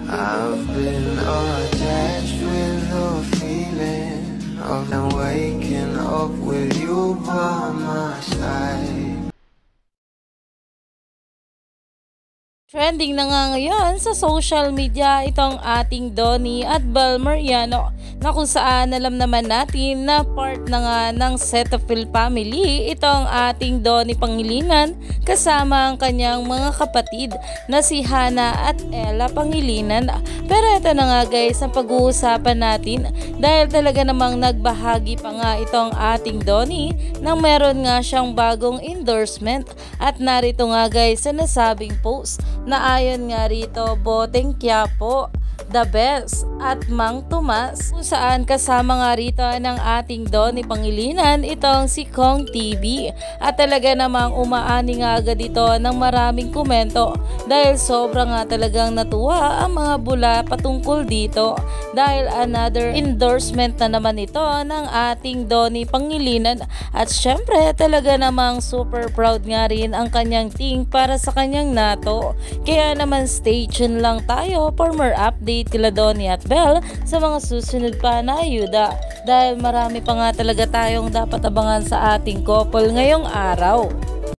I've been attached with the feeling of waking up with you by my side. Trending na nga ngayon sa social media itong ating Donnie at Bel Mariano na kung saan alam naman natin na part na nga ng Cetaphil family itong ating Donnie Pangilinan kasama ang kanyang mga kapatid na si Hannah at Ella Pangilinan. Pero ito na nga guys ang pag-uusapan natin dahil talaga namang nagbahagi pa nga itong ating Donnie nang meron nga siyang bagong endorsement at narito nga guys sa nasabing post na ayon nga rito Boteng Quiapo, The Best at Mang Tomas kung saan kasama nga rito ng ating Donnie Pangilinan itong si Kong TV at talaga namang umaani nga agad ito ng maraming komento dahil sobrang nga talagang natuwa ang mga bula patungkol dito dahil another endorsement na naman ito ng ating Donnie Pangilinan at syempre talaga namang super proud nga rin ang kanyang team para sa kanyang nato. Kaya naman stay tuned lang tayo for more update kila Donnie at Bel sa mga susunod pa na ayuda dahil marami pa nga talaga tayong dapat abangan sa ating couple ngayong araw.